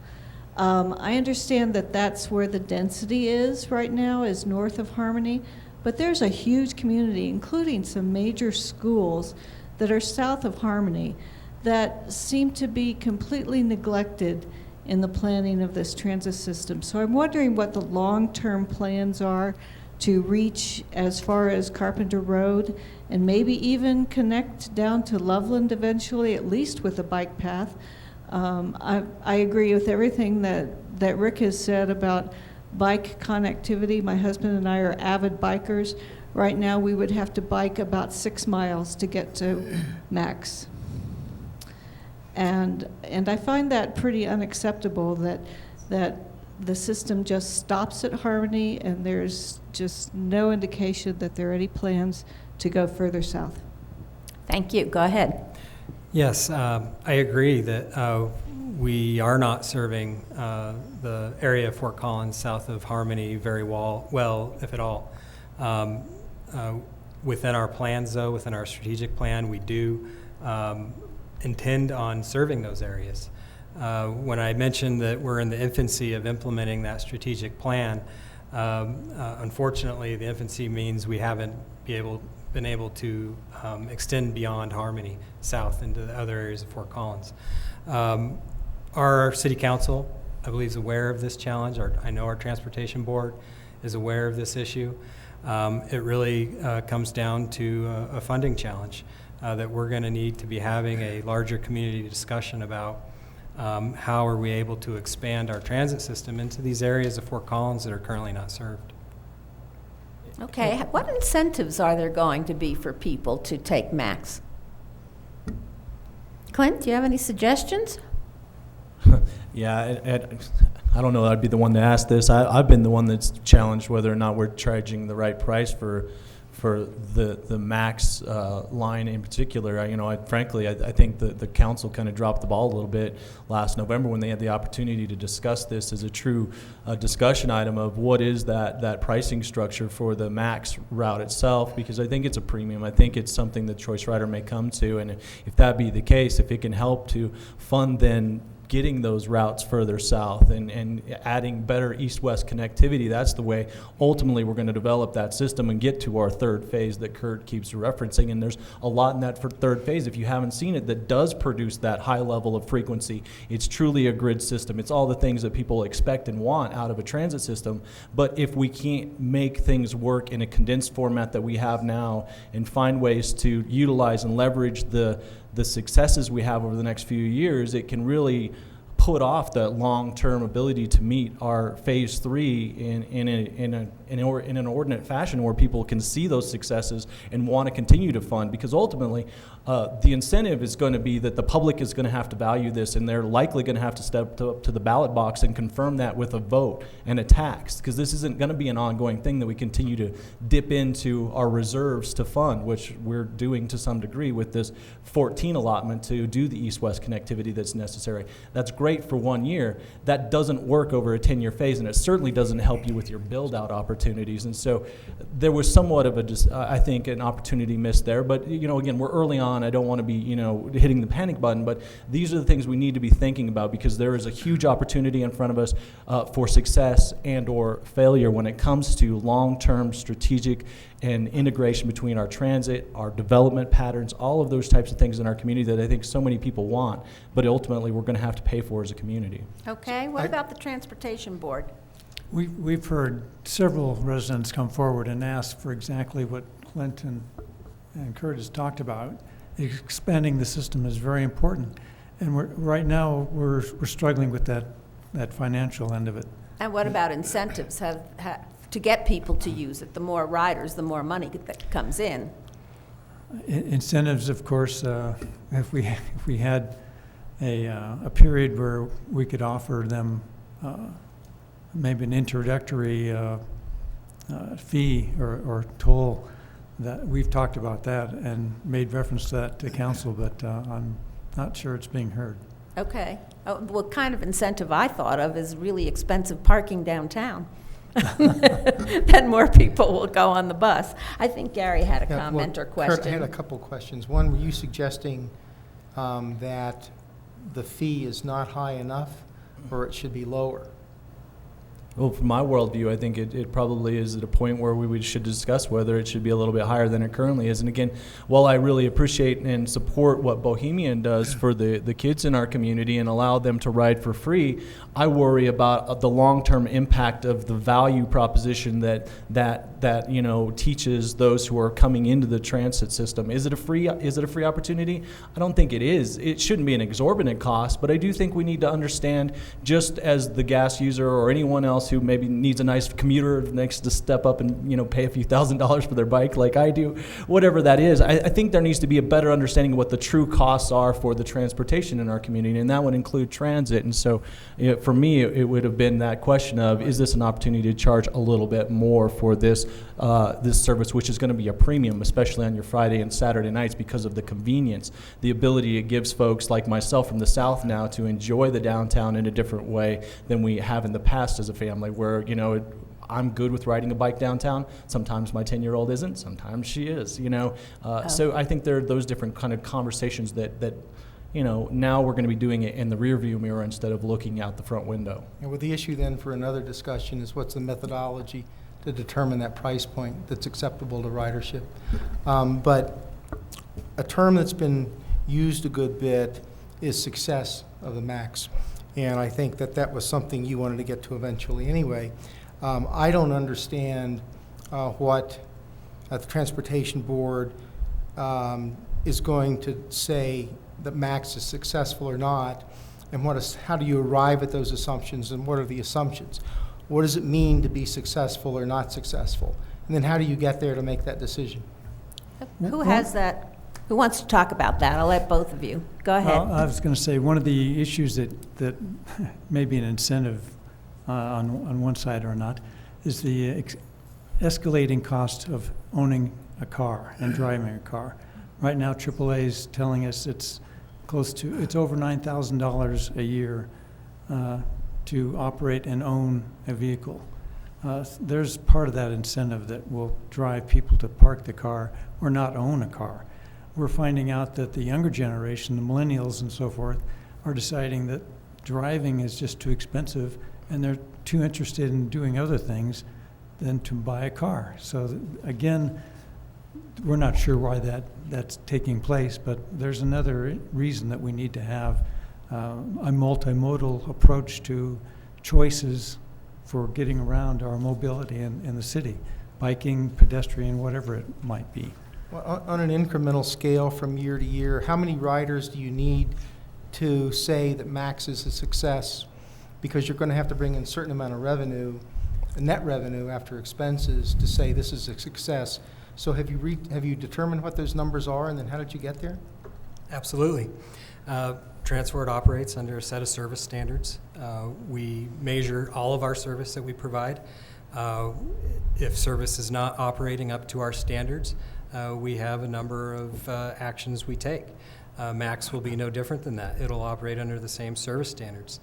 I understand that that's where the density is right now, is north of Harmony, but there's a huge community, including some major schools, that are south of Harmony that seem to be completely neglected in the planning of this transit system. So I'm wondering what the long-term plans are to reach as far as Carpenter Road and maybe even connect down to Loveland eventually, at least with a bike path. I agree with everything that Rick has said about bike connectivity. My husband and I are avid bikers. Right now we would have to bike about 6 miles to get to MAX. And I find that pretty unacceptable, that the system just stops at Harmony and there's just no indication that there are any plans to go further south.
Thank you. Go ahead.
Yes, I agree that we are not serving the area of Fort Collins south of Harmony very well, if at all. Within our plans, though, within our strategic plan, we do intend on serving those areas. When I mentioned that we're in the infancy of implementing that strategic plan, unfortunately, the infancy means we haven't been able to extend beyond Harmony south into the other areas of Fort Collins. Our city council, I believe, is aware of this challenge. I know our transportation board is aware of this issue. It really comes down to a funding challenge that we're going to need to be having a larger community discussion about how are we able to expand our transit system into these areas of Fort Collins that are currently not served.
Okay, what incentives are there going to be for people to take MAX? Clint, do you have any suggestions?
Yeah, I don't know. I'd be the one to ask this. I've been the one that's challenged whether or not we're charging the right price for the MAX line in particular. Frankly, I think the council kind of dropped the ball a little bit last November when they had the opportunity to discuss this as a true discussion item of what is that pricing structure for the MAX route itself, because I think it's a premium. I think it's something that Choice Rider may come to, and if that be the case, if it can help to fund then getting those routes further south and adding better east-west connectivity, that's the way ultimately we're going to develop that system and get to our third phase that Kurt keeps referencing. And there's a lot in that for third phase, if you haven't seen it, that does produce that high level of frequency. It's truly a grid system. It's all the things that people expect and want out of a transit system. But if we can't make things work in a condensed format that we have now and find ways to utilize and leverage the successes we have over the next few years, it can really put off that long-term ability to meet our phase 3 in an ordinate fashion where people can see those successes and want to continue to fund, because ultimately the incentive is going to be that the public is going to have to value this, and they're likely going to have to step up to the ballot box and confirm that with a vote and a tax, because this isn't going to be an ongoing thing that we continue to dip into our reserves to fund, which we're doing to some degree with this 14 allotment to do the east-west connectivity that's necessary. That's great for 1 year. That doesn't work over a 10-year phase, and it certainly doesn't help you with your build-out opportunities. And so there was somewhat of I think, an opportunity missed there. But, again, we're early on. I don't want to be, hitting the panic button, but these are the things we need to be thinking about, because there is a huge opportunity in front of us for success and or failure when it comes to long-term strategic and integration between our transit, our development patterns, all of those types of things in our community that I think so many people want, but ultimately we're going to have to pay for as a community.
Okay, what about the transportation board?
We've heard several residents come forward and ask for exactly what Clinton and Kurt has talked about. Expanding the system is very important, and right now we're struggling with that financial end of it.
And what about incentives to get people to use it? The more riders, the more money that comes in.
Incentives, of course, if we had a period where we could offer them maybe an introductory fee or toll, that we've talked about that and made reference to that to council, but I'm not sure it's being heard.
Okay. What kind of incentive I thought of is really expensive parking downtown. Then more people will go on the bus. I think Gary had a comment or question.
Kurt, I had a couple questions. One, were you suggesting that the fee is not high enough, or it should be lower?
Well, from my worldview, I think it probably is at a point where we should discuss whether it should be a little bit higher than it currently is. And again, while I really appreciate and support what Bohemian does for the kids in our community and allow them to ride for free, I worry about the long-term impact of the value proposition that teaches those who are coming into the transit system. Is it a free opportunity? I don't think it is. It shouldn't be an exorbitant cost, but I do think we need to understand, just as the gas user or anyone else else who maybe needs a nice commuter next to step up and, you know, pay a few $1,000s for their bike like I do, whatever that is. I think there needs to be a better understanding of what the true costs are for the transportation in our community, and that would include transit. And so, you know, for me, it would have been that question of, is this an opportunity to charge a little bit more for this this service, which is going to be a premium, especially on your Friday and Saturday nights, because of the convenience, the ability it gives folks like myself from the South now to enjoy the downtown in a different way than we have in the past as a family, where, you know, I'm good with riding a bike downtown. Sometimes my 10-year-old isn't. Sometimes she is, you know. So I think there are those different kind of conversations that you know, now we're going to be doing it in the rearview mirror instead of looking out the front window.
And with the issue then for another discussion is what's the methodology to determine that price point that's acceptable to ridership. But a term that's been used a good bit is success of the MAX. And I think that that was something you wanted to get to eventually anyway. I don't understand what the Transportation Board is going to say that MAX is successful or not, and how do you arrive at those assumptions, and what are the assumptions? What does it mean to be successful or not successful? And then how do you get there to make that decision?
Who has that? Who wants to talk about that? I'll let both of you. Go ahead.
Well, I was going to say, one of the issues that may be an incentive on one side or not is the escalating cost of owning a car and driving a car. Right now, AAA is telling us it's over $9,000 a year to operate and own a vehicle. There's part of that incentive that will drive people to park the car or not own a car. We're finding out that the younger generation, the millennials and so forth, are deciding that driving is just too expensive, and they're too interested in doing other things than to buy a car. So again, we're not sure why that's taking place, but there's another reason that we need to have a multimodal approach to choices for getting around our mobility in the city, biking, pedestrian, whatever it might be.
Well, on an incremental scale from year to year, how many riders do you need to say that MAX is a success? Because you're going to have to bring in a certain amount of revenue, net revenue after expenses, to say this is a success. So have you determined what those numbers are, and then how did you get there?
Absolutely. Transport operates under a set of service standards. We measure all of our service that we provide. If service is not operating up to our standards, we have a number of actions we take. MAX will be no different than that. It'll operate under the same service standards.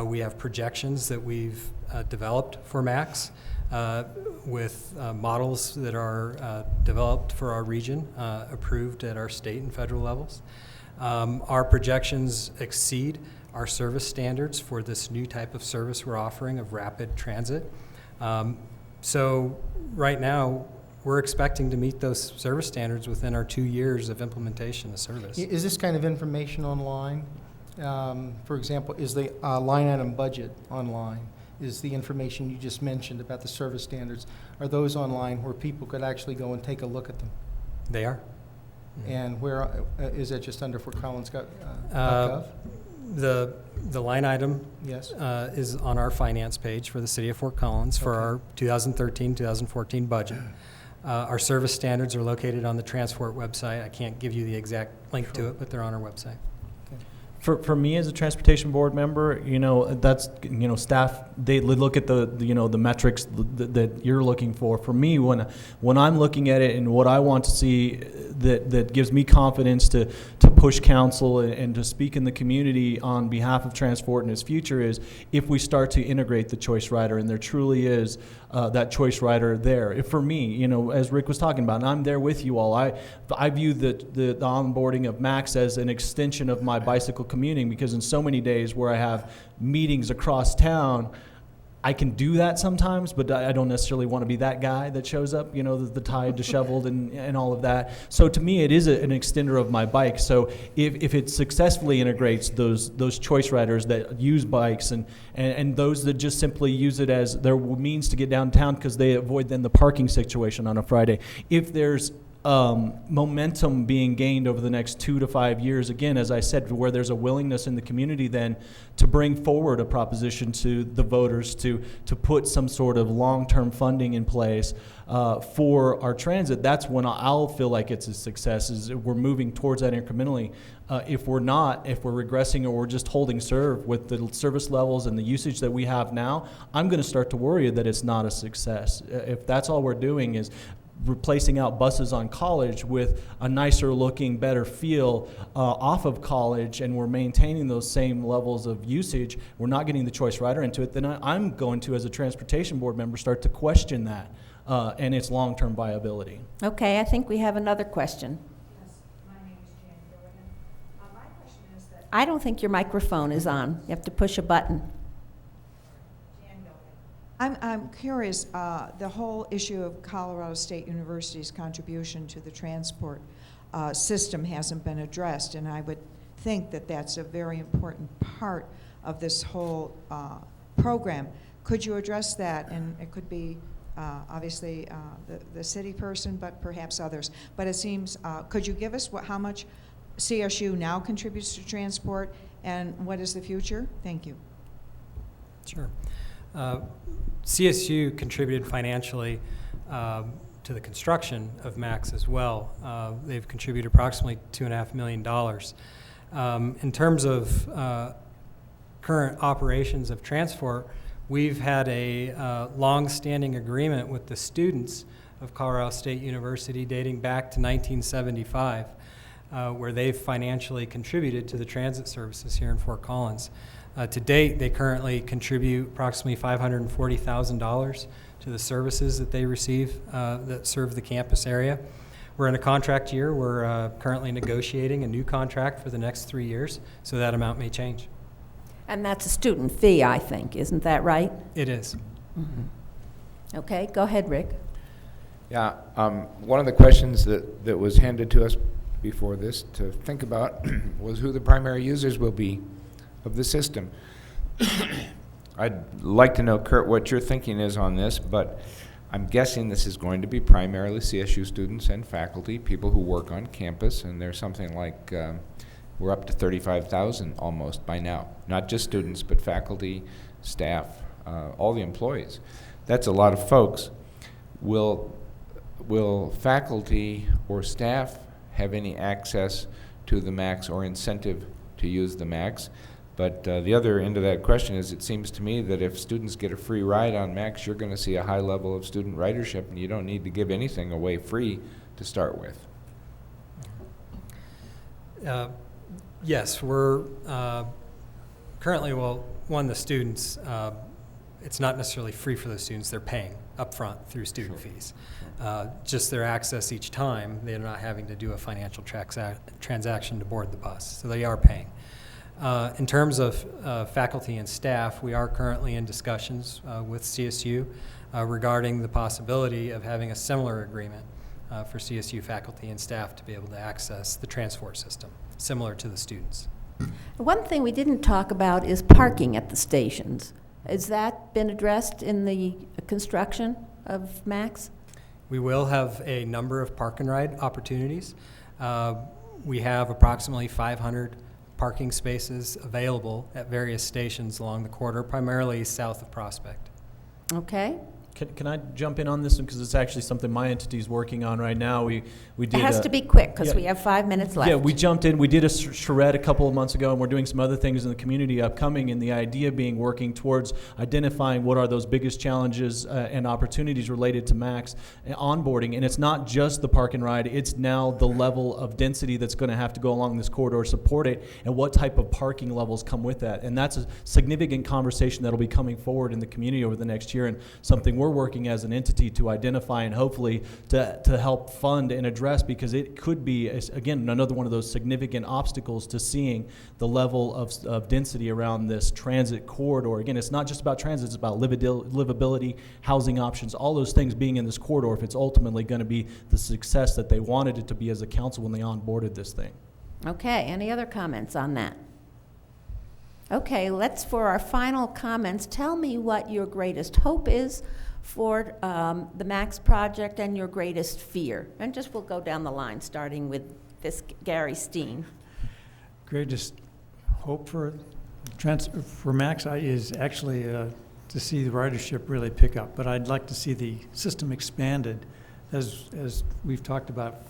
We have projections that we've developed for MAX with models that are developed for our region, approved at our state and federal levels. Our projections exceed our service standards for this new type of service we're offering of rapid transit. So right now, we're expecting to meet those service standards within our 2 years of implementation of service.
Is this kind of information online? For example, is the line item budget online? Is the information you just mentioned about the service standards, are those online where people could actually go and take a look at them?
They are.
And where is that, just under Fort Collins gov?
The line item
Yes.
is on our finance page for the City of Fort Collins for our 2013-2014 budget. Our service standards are located on the Transport website. I can't give you the exact link to it, but they're on our website.
For me as a transportation board member, you know, that's, you know, staff, they look at the you know, the metrics that you're looking for. For me, when I'm looking at it and what I want to see that gives me confidence to push council and to speak in the community on behalf of transport and its future is if we start to integrate the choice rider, and there truly is that choice rider there. If for me, you know, as Rick was talking about, and I'm there with you all, I view the onboarding of MAX as an extension of my bicycle commuting, because in so many days where I have meetings across town, I can do that sometimes, but I don't necessarily want to be that guy that shows up, you know, the tie disheveled and all of that. So to me, it is an extender of my bike. So if it successfully integrates those choice riders that use bikes and those that just simply use it as their means to get downtown because they avoid then the parking situation on a Friday, if there's momentum being gained over the next 2 to 5 years, again, as I said, where there's a willingness in the community then to bring forward a proposition to the voters to put some sort of long-term funding in place for our transit, that's when I'll feel like it's a success, is we're moving towards that incrementally. If we're not, if we're regressing or we're just holding serve with the service levels and the usage that we have now, I'm going to start to worry that it's not a success. If that's all we're doing is replacing out buses on College with a nicer looking, better feel off of College, and we're maintaining those same levels of usage, we're not getting the choice rider into it, then I'm going to, as a transportation board member, start to question that and its long-term viability.
Okay, I think we have another question.
Yes, my name is Jan Gilligan. My question is that
I don't think your microphone is on. You have to push a button.
I'm curious, the whole issue of Colorado State University's contribution to the transport system hasn't been addressed, and I would think that that's a very important part of this whole program. Could you address that? And it could be obviously the city person, but perhaps others. But it seems, could you give us how much CSU now contributes to transport, and what is the future? Thank you.
Sure. CSU contributed financially to the construction of MAX as well. They've contributed approximately $2.5 million. In terms of current operations of transport, we've had a long-standing agreement with the students of Colorado State University dating back to 1975, where they've financially contributed to the transit services here in Fort Collins. To date, they currently contribute approximately $540,000 to the services that they receive that serve the campus area. We're in a contract year. We're currently negotiating a new contract for the next 3 years, so that amount may change.
And that's a student fee, I think. Isn't that right?
It is.
Mm-hmm. Okay, go ahead, Rick.
Yeah, one of the questions that was handed to us before this to think about was who the primary users will be of the system. I'd like to know, Kurt, what your thinking is on this, but I'm guessing this is going to be primarily CSU students and faculty, people who work on campus, and there's something like, we're up to 35,000 almost by now. Not just students, but faculty, staff, all the employees. That's a lot of folks. Will faculty or staff have any access to the MAX or incentive to use the MAX? But the other end of that question is, it seems to me that if students get a free ride on MAX, you're going to see a high level of student ridership, and you don't need to give anything away free to start with.
Yes, we're currently, the students, it's not necessarily free for the students. They're paying up front through student fees. Just their access each time, they're not having to do a financial transaction to board the bus, so they are paying. In terms of faculty and staff, we are currently in discussions with CSU regarding the possibility of having a similar agreement for CSU faculty and staff to be able to access the transport system, similar to the students.
One thing we didn't talk about is parking at the stations. Has that been addressed in the construction of MAX?
We will have a number of park and ride opportunities. We have approximately 500 parking spaces available at various stations along the corridor, primarily south of Prospect.
Okay.
Can I jump in on this one, because it's actually something my entity is working on right now. We did.
It has to be quick, because
yeah,
we have 5 minutes left.
Yeah, we jumped in. We did a charrette a couple of months ago, and we're doing some other things in the community upcoming. And the idea being working towards identifying what are those biggest challenges and opportunities related to MAX onboarding. And it's not just the park and ride; it's now the level of density that's going to have to go along this corridor, support it, and what type of parking levels come with that. And that's a significant conversation that'll be coming forward in the community over the next year, and something we're working as an entity to identify and hopefully to help fund and address, because it could be, again, another one of those significant obstacles to seeing the level of density around this transit corridor. Again, it's not just about transit, it's about livability, housing options, all those things being in this corridor if it's ultimately going to be the success that they wanted it to be as a council when they onboarded this thing.
Okay, any other comments on that? Okay, for our final comments, tell me what your greatest hope is for the Max project and your greatest fear. And just we'll go down the line, starting with this Gary Steen.
Greatest hope for Max is actually to see the ridership really pick up. But I'd like to see the system expanded, as we've talked about,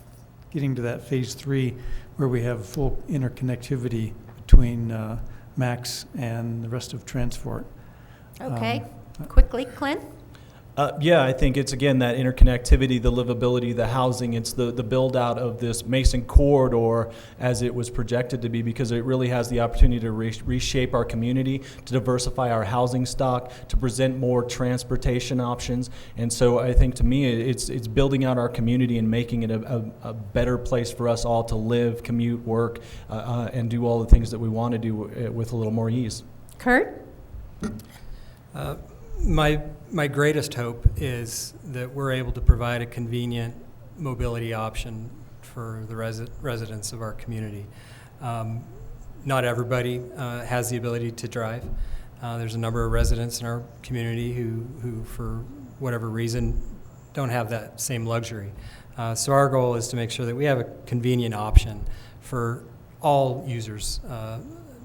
getting to that phase 3 where we have full interconnectivity between Max and the rest of transport.
Okay, quickly, Clint?
Yeah, I think it's, again, that interconnectivity, the livability, the housing. It's the build out of this Mason corridor as it was projected to be, because it really has the opportunity to reshape our community, to diversify our housing stock, to present more transportation options. And so I think, to me, it's building out our community and making it a better place for us all to live, commute, work, and do all the things that we want to do with a little more ease.
Kurt?
My greatest hope is that we're able to provide a convenient mobility option for the residents of our community. Not everybody has the ability to drive. There's a number of residents in our community who for whatever reason, don't have that same luxury. So our goal is to make sure that we have a convenient option for all users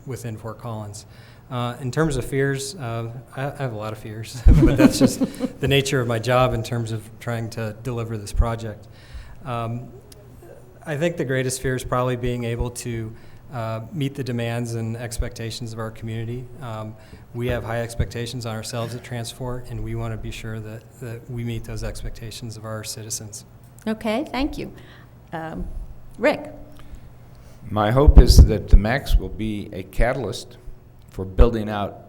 within Fort Collins. In terms of fears, I have a lot of fears, but that's just the nature of my job in terms of trying to deliver this project. I think the greatest fear is probably being able to meet the demands and expectations of our community. We have high expectations on ourselves at Transport, and we want to be sure that we meet those expectations of our citizens.
Okay, thank you. Rick?
My hope is that the MAX will be a catalyst for building out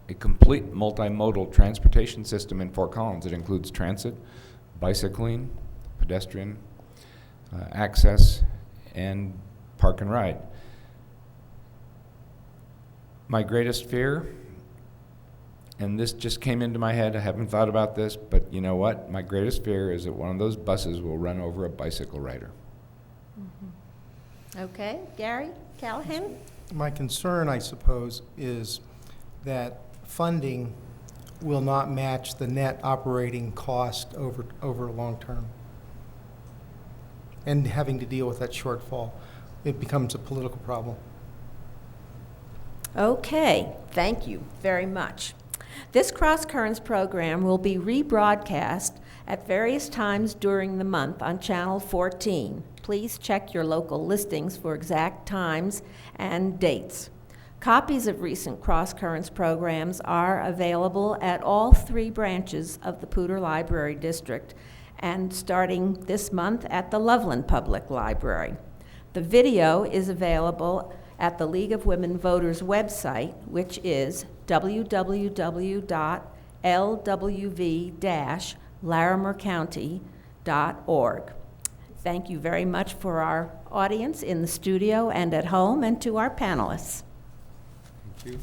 a complete multimodal transportation system in Fort Collins. It includes transit, bicycling, pedestrian access, and park and ride. My greatest fear, and this just came into my head, I haven't thought about this, but you know what? My greatest fear is that one of those buses will run over a bicycle rider.
Mm-hmm. Okay, Gary Callahan?
My concern, I suppose, is that funding will not match the net operating cost over long term. And having to deal with that shortfall, it becomes a political problem.
Okay, thank you very much. This CrossCurrents program will be rebroadcast at various times during the month on Channel 14. Please check your local listings for exact times and dates. Copies of recent CrossCurrents programs are available at all 3 branches of the Poudre Library District, and starting this month at the Loveland Public Library. The video is available at the League of Women Voters website, which is www.lwv-larimercounty.org. Thank you very much for our audience in the studio and at home, and to our panelists.
Thank you.